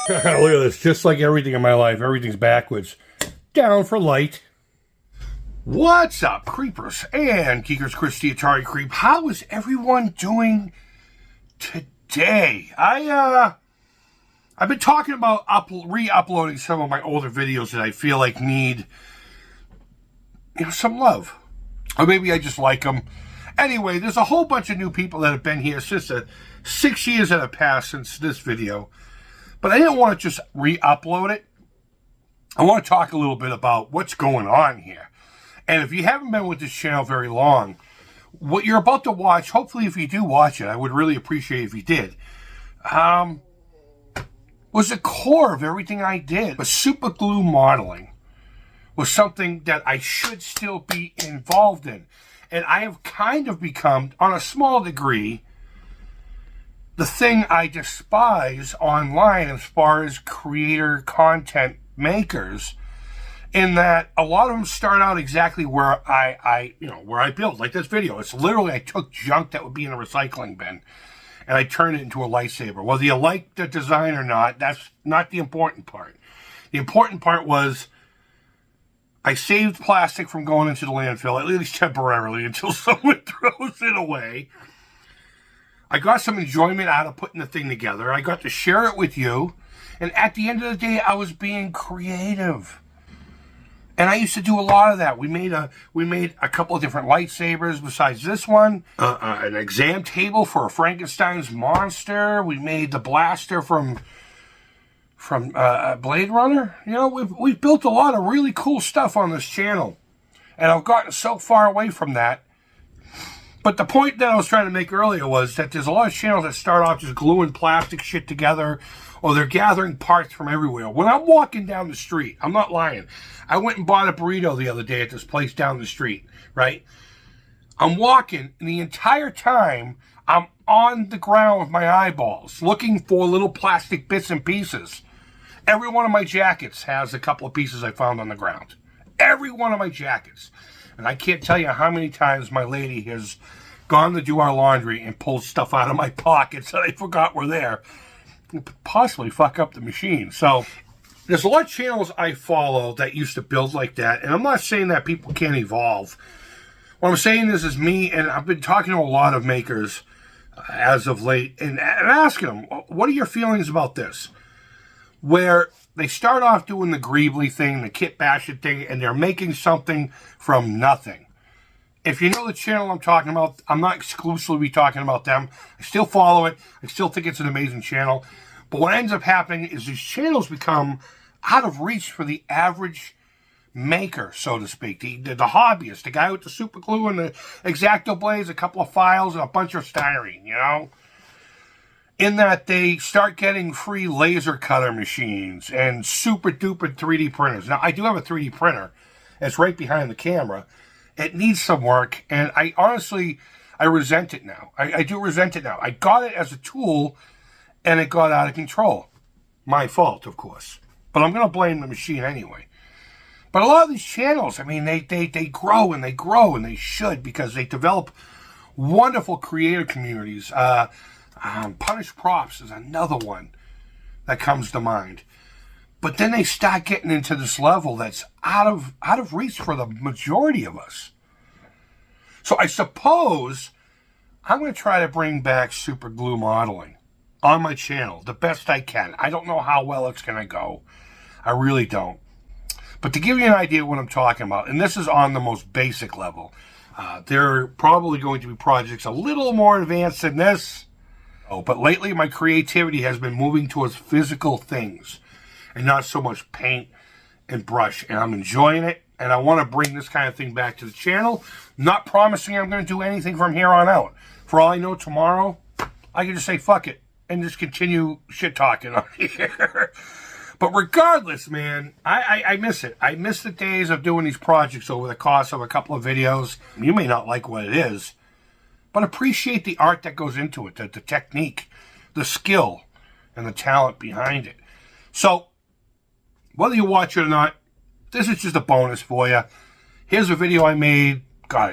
Look at this. Just like everything in my life, everything's backwards. Down for light. What's up, creepers and geekers? Chris the Atari Creep. How is everyone doing today? I've been talking about re-uploading some of my older videos that I feel like need, some love. Or maybe I just like them. Anyway, there's a whole bunch of new people that have been here since the 6 years that have passed since this video. But I didn't want to just re-upload it. I want to talk a little bit about what's going on here. And if you haven't been with this channel very long, what you're about to watch, hopefully if you do watch it, I would really appreciate if you did, was the core of everything I did. But super glue modeling was something that I should still be involved in. And I have kind of become, on a small degree, the thing I despise online as far as creator content makers, in that a lot of them start out exactly where I build, like this video. It's literally, I took junk that would be in a recycling bin and I turned it into a lightsaber. Whether you like the design or not, that's not the important part. The important part was I saved plastic from going into the landfill, at least temporarily, until someone throws it away. I got some enjoyment out of putting the thing together. I got to share it with you. And at the end of the day, I was being creative. And I used to do a lot of that. We made a couple of different lightsabers besides this one. An exam table for a Frankenstein's monster. We made the blaster from Blade Runner. We've built a lot of really cool stuff on this channel. And I've gotten so far away from that. But the point that I was trying to make earlier was that there's a lot of channels that start off just gluing plastic shit together, or they're gathering parts from everywhere. When I'm walking down the street, I'm not lying. I went and bought a burrito the other day at this place down the street, right? I'm walking, and the entire time, I'm on the ground with my eyeballs, looking for little plastic bits and pieces. Every one of my jackets has a couple of pieces I found on the ground. Every one of my jackets. And I can't tell you how many times my lady has gone to do our laundry and pulled stuff out of my pockets that I forgot were there. It could possibly fuck up the machine. So there's a lot of channels I follow that used to build like that. And I'm not saying that people can't evolve. What I'm saying is me, and I've been talking to a lot of makers as of late, and asking them, what are your feelings about this? Where they start off doing the Greebly thing, the kit bashing thing, and they're making something from nothing. If you know the channel I'm talking about, I'm not exclusively talking about them. I still follow it. I still think it's an amazing channel. But what ends up happening is these channels become out of reach for the average maker, so to speak. The hobbyist, the guy with the super glue and the X-Acto blades, a couple of files, and a bunch of styrene, in that they start getting free laser cutter machines and super duper 3D printers. Now, I do have a 3D printer. It's right behind the camera. It needs some work, and I resent it now. I do resent it now. I got it as a tool, and it got out of control. My fault, of course. But I'm going to blame the machine anyway. But a lot of these channels, they grow and they grow, and they should, because they develop wonderful creator communities. Punished Props is another one that comes to mind. But then they start getting into this level that's out of reach for the majority of us. So I suppose I'm going to try to bring back super glue modeling on my channel the best I can. I don't know how well it's going to go. I really don't. But to give you an idea of what I'm talking about, and this is on the most basic level, there are probably going to be projects a little more advanced than this. But lately my creativity has been moving towards physical things and not so much paint and brush. And I'm enjoying it. And I want to bring this kind of thing back to the channel. Not promising I'm going to do anything from here on out. For all I know, tomorrow, I can just say fuck it and just continue shit talking on here. But regardless, man, I miss it. I miss the days of doing these projects over the course of a couple of videos. You may not like what it is, but appreciate the art that goes into it, the technique, the skill, and the talent behind it. So, whether you watch it or not, this is just a bonus for you. Here's a video I made,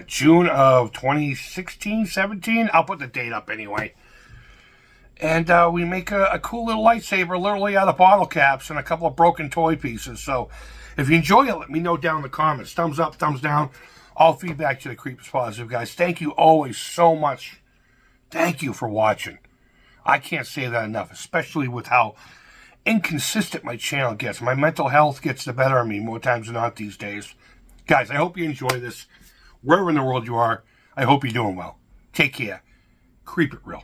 June of 2016, 17. I'll put the date up anyway. And we make a cool little lightsaber literally out of bottle caps and a couple of broken toy pieces. So if you enjoy it, let me know down in the comments. Thumbs up, thumbs down. All feedback to the Creep is positive, guys. Thank you always so much. Thank you for watching. I can't say that enough, especially with how inconsistent my channel gets. My mental health gets the better of me more times than not these days. Guys, I hope you enjoy this. Wherever in the world you are, I hope you're doing well. Take care. Creep it real.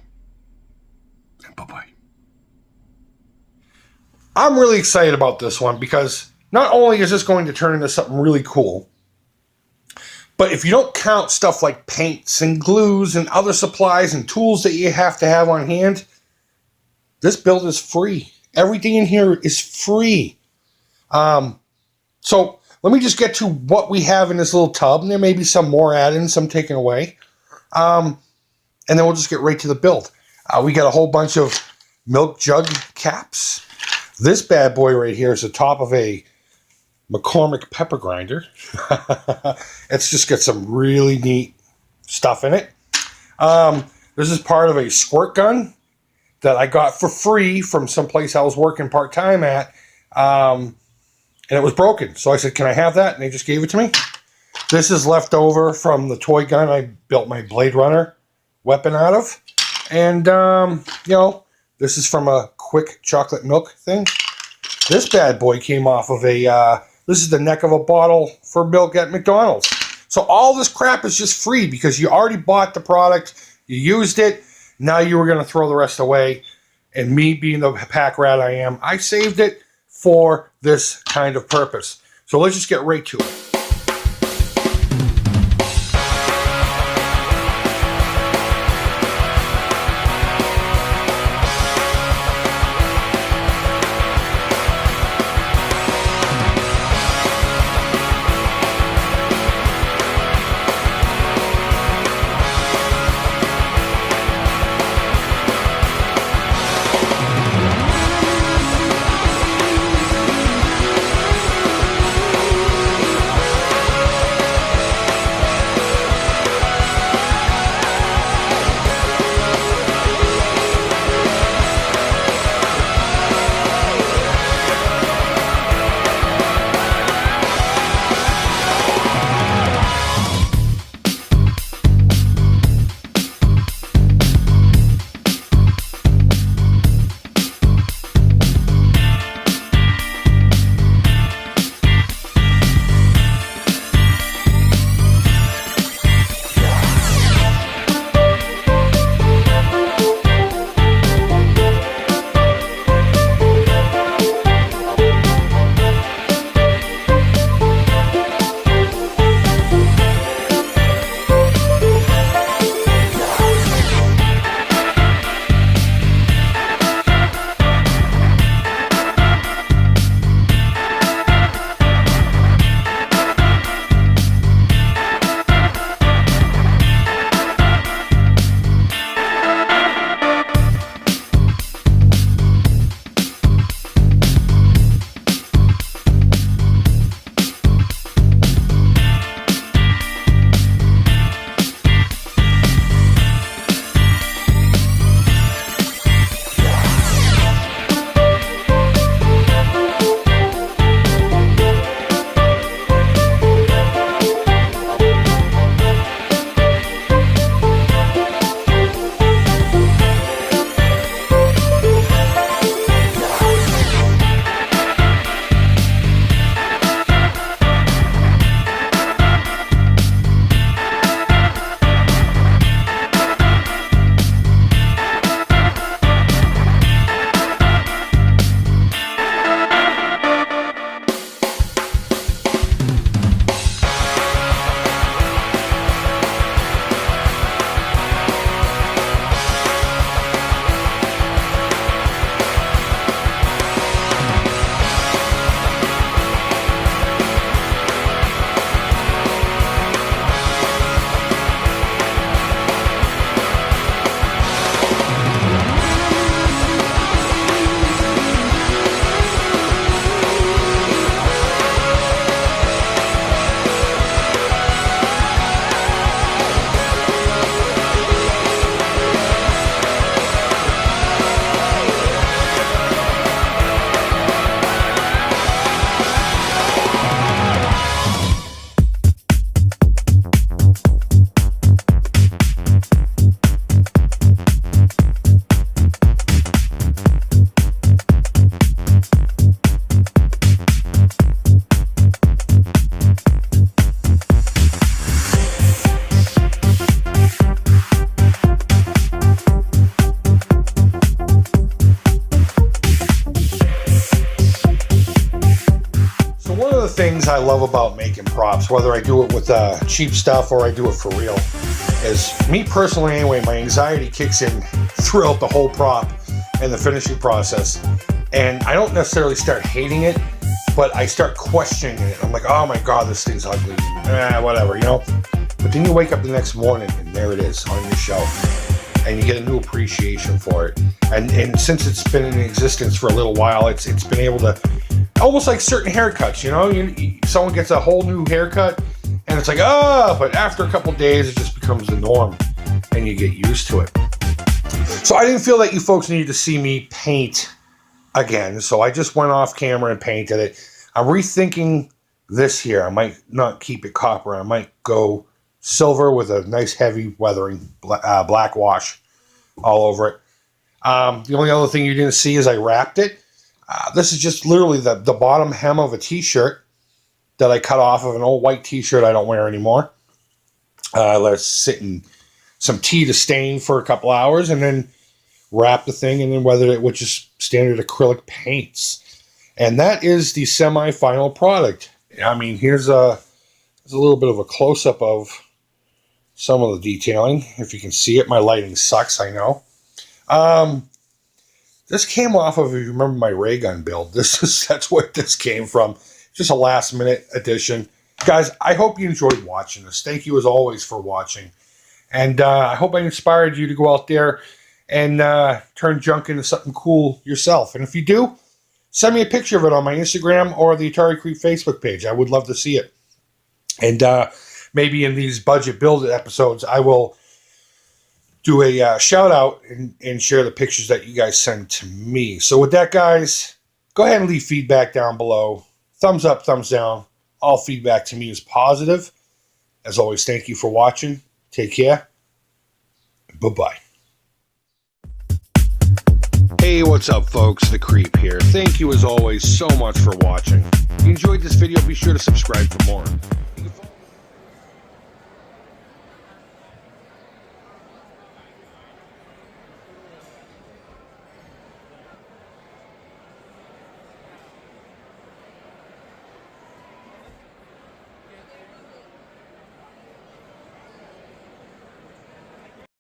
And bye-bye. I'm really excited about this one because not only is this going to turn into something really cool, but if you don't count stuff like paints and glues and other supplies and tools that you have to have on hand, this build is free. Everything in here is free. So let me just get to what we have in this little tub. And there may be some more added, some taken away. And then we'll just get right to the build. We got a whole bunch of milk jug caps. This bad boy right here is the top of a McCormick pepper grinder. It's just got some really neat stuff in it. This is part of a squirt gun that I got for free from some place I was working part-time at. And it was broken. So I said, can I have that? And they just gave it to me. This is left over from the toy gun I built my Blade Runner weapon out of. And, you know, this is from a quick chocolate milk thing. This bad boy came off of a, this is the neck of a bottle for milk at McDonald's. So all this crap is just free because you already bought the product, you used it, now you were going to throw the rest away. And me being the pack rat I am, I saved it for this kind of purpose. So let's just get right to it. things I love about making props, whether I do it with cheap stuff or I do it for real, is me personally anyway, my anxiety kicks in throughout the whole prop and the finishing process. And I don't necessarily start hating it, but I start questioning it. I'm like, oh my God, this thing's ugly. Whatever, you know? But then you wake up the next morning and there it is on your shelf. And you get a new appreciation for it. And since it's been in existence for a little while, it's been able to, almost like certain haircuts, you know? Someone gets a whole new haircut and it's like, but after a couple days, it just becomes the norm and you get used to it. So I didn't feel that you folks needed to see me paint again, so I just went off camera and painted it. I'm rethinking this here. I might not keep it copper. I might go silver with a nice heavy weathering black wash all over it. The only other thing you didn't see is I wrapped it. This is just literally the bottom hem of a t-shirt that I cut off of an old white t-shirt I don't wear anymore. I let it sit in some tea to stain for a couple hours and then wrap the thing and then weathered it with just standard acrylic paints. And that is the semi-final product. I mean, here's a little bit of a close-up of some of the detailing. If you can see it, my lighting sucks, I know. This came off of, if you remember my ray gun build, that's where this came from. Just a last-minute addition. Guys, I hope you enjoyed watching this. Thank you, as always, for watching. And I hope I inspired you to go out there and turn junk into something cool yourself. And if you do, send me a picture of it on my Instagram or the Atari Creep Facebook page. I would love to see it. And maybe in these budget build episodes, I will do a shout out and share the pictures that you guys send to me. So with that, guys, go ahead and leave feedback down below. Thumbs up, thumbs down. All feedback to me is positive. As always, thank you for watching. Take care. Bye-bye. Hey, what's up, folks? The Creep here. Thank you, as always, so much for watching. If you enjoyed this video, be sure to subscribe for more.